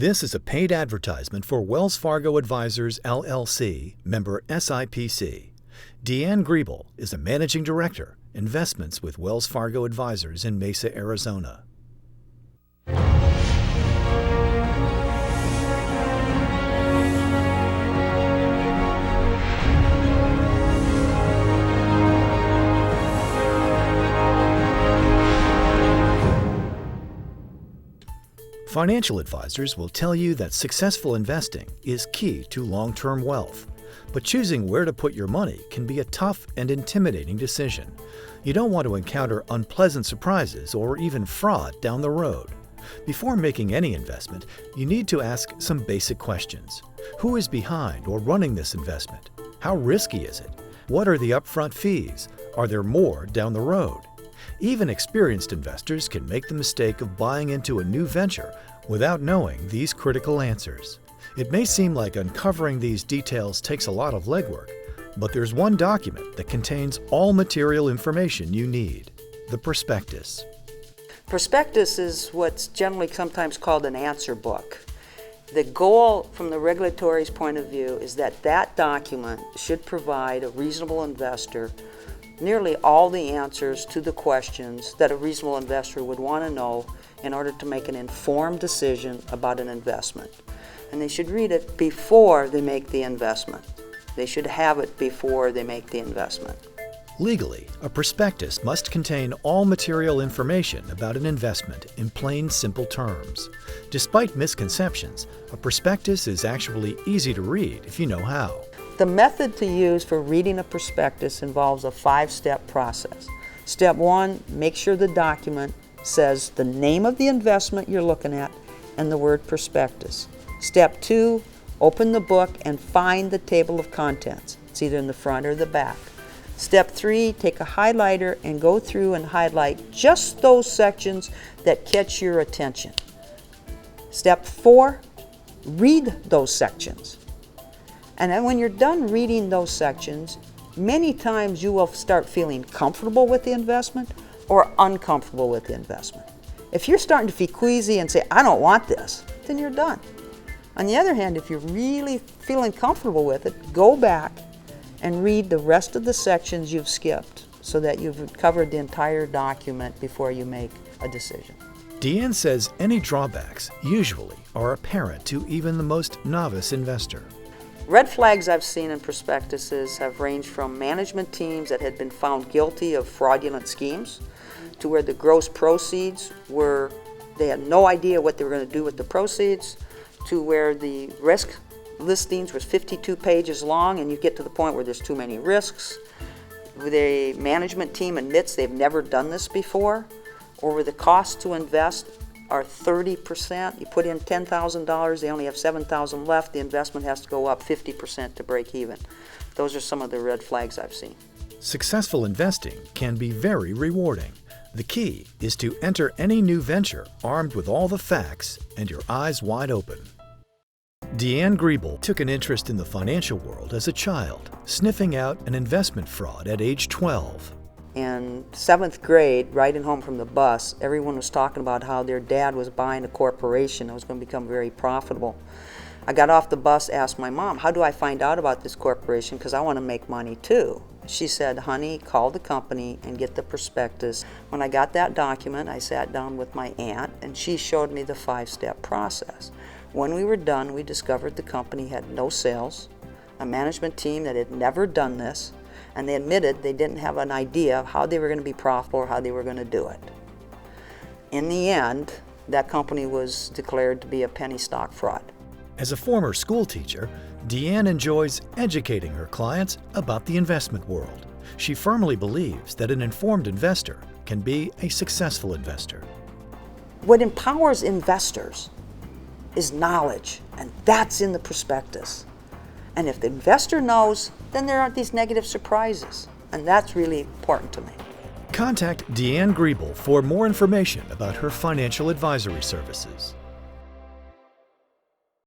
This is a paid advertisement for Wells Fargo Advisors, LLC, member SIPC. Deanne Griebel is a managing director, investments with Wells Fargo Advisors in Mesa, Arizona. Financial advisors will tell you that successful investing is key to long-term wealth, but choosing where to put your money can be a tough and intimidating decision. You don't want to encounter unpleasant surprises or even fraud down the road. Before making any investment, you need to ask some basic questions. Who is behind or running this investment? How risky is it? What are the upfront fees? Are there more down the road? Even experienced investors can make the mistake of buying into a new venture without knowing these critical answers. It may seem like uncovering these details takes a lot of legwork, but there's one document that contains all material information you need: the prospectus. Prospectus is what's generally sometimes called an answer book. The goal from the regulatory's point of view is that that document should provide a reasonable investor nearly all the answers to the questions that a reasonable investor would want to know in order to make an informed decision about an investment. And they should read it before they make the investment. They should have it before they make the investment. Legally, a prospectus must contain all material information about an investment in plain, simple terms. Despite misconceptions, a prospectus is actually easy to read if you know how. The method to use for reading a prospectus involves a 5-step process. Step 1, make sure the document says the name of the investment you're looking at and the word prospectus. Step 2, open the book and find the table of contents. It's either in the front or the back. Step 3, take a highlighter and go through and highlight just those sections that catch your attention. Step 4, read those sections. And then when you're done reading those sections, many times you will start feeling comfortable with the investment or uncomfortable with the investment. If you're starting to feel queasy and say, I don't want this, then you're done. On the other hand, if you're really feeling comfortable with it, go back and read the rest of the sections you've skipped so that you've covered the entire document before you make a decision. Deanne says any drawbacks usually are apparent to even the most novice investor. Red flags I've seen in prospectuses have ranged from management teams that had been found guilty of fraudulent schemes to where the gross proceeds were, they had no idea what they were going to do with the proceeds, to where the risk listings was 52 pages long and you get to the point where there's too many risks. The management team admits they've never done this before, or where the cost to invest are 30%. You put in $10,000, they only have $7,000 left. The investment has to go up 50% to break even. Those are some of the red flags I've seen. Successful investing can be very rewarding. The key is to enter any new venture armed with all the facts and your eyes wide open. Deanne Griebel took an interest in the financial world as a child, sniffing out an investment fraud at age 12. In 7th grade, riding home from the bus, everyone was talking about how their dad was buying a corporation that was going to become very profitable. I got off the bus, asked my mom, how do I find out about this corporation, because I want to make money too. She said, honey, call the company and get the prospectus. When I got that document, I sat down with my aunt and she showed me the 5-step process. When we were done, we discovered the company had no sales, a management team that had never done this, and they admitted they didn't have an idea of how they were going to be profitable or how they were going to do it. In the end, that company was declared to be a penny stock fraud. As a former school teacher, Deanne enjoys educating her clients about the investment world. She firmly believes that an informed investor can be a successful investor. What empowers investors is knowledge, and that's in the prospectus. And if the investor knows, then there aren't these negative surprises. And that's really important to me. Contact Deanne Griebel for more information about her financial advisory services.